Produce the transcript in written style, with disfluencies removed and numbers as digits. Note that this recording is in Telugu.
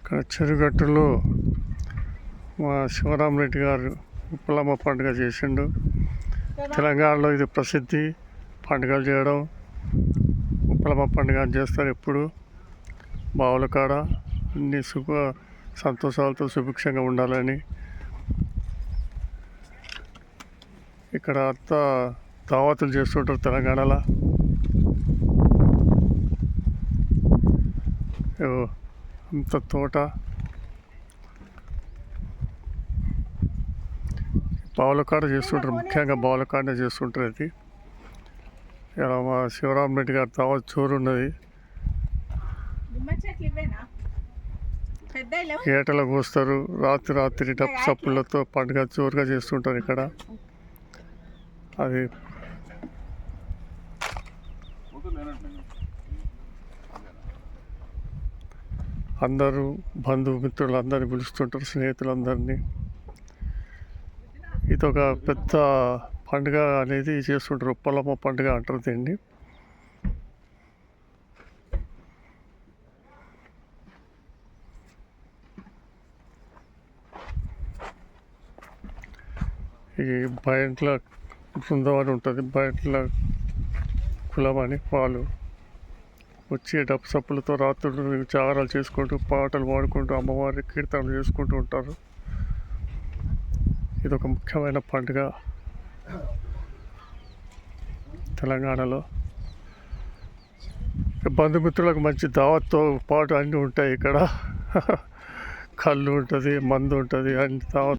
ఇక్కడ చెరుగట్టులో మా శివరామరెడ్డి గారు ఉప్పలమ్మ పండుగ చేసిండు. తెలంగాణలో ఇది ప్రసిద్ధి పండుగలు చేయడం. ఉప్పలమ్మ పండుగ చేస్తారు ఎప్పుడు బావుల కాడ అన్ని సంతోషాలతో సుభిక్షంగా ఉండాలని. ఇక్కడ అంతా దావతులు చేస్తుంటారు తెలంగాణలో. అంత తోట బావుల కాడ చేస్తుంటారు, ముఖ్యంగా బావుల కాడనే చేస్తుంటారు. అది ఇక్కడ మా శివరామరెడ్డి గారి దావత్ చోరు ఉన్నది. ఏటలకు వస్తారు, రాత్రి డప్పు చప్పులతో పండుగ జోరుగా చేస్తుంటారు ఇక్కడ. అది అందరూ బంధుమిత్రులు అందరినీ పిలుస్తుంటారు, స్నేహితులందరినీ. ఇది ఒక పెద్ద పండుగ అనేది చేస్తుంటారు. ఉప్పలమ్మ పండుగ అంటారు దీన్ని. ఈ బయట్ల బృందం అని ఉంటుంది, బయట్ల కులం అని. వాళ్ళు వచ్చి డప్పు సప్పులతో రాత్రులు జాగరాలు చేసుకుంటూ పాటలు పాడుకుంటూ అమ్మవారి కీర్తనలు చేసుకుంటూ ఉంటారు. ఇది ఒక ముఖ్యమైన పండుగ తెలంగాణలో. బంధుమిత్రులకు మంచి దావత్తో పాటు అన్నీ ఉంటాయి ఇక్కడ. కళ్ళు ఉంటుంది, మందు ఉంటుంది, అన్ని దావత్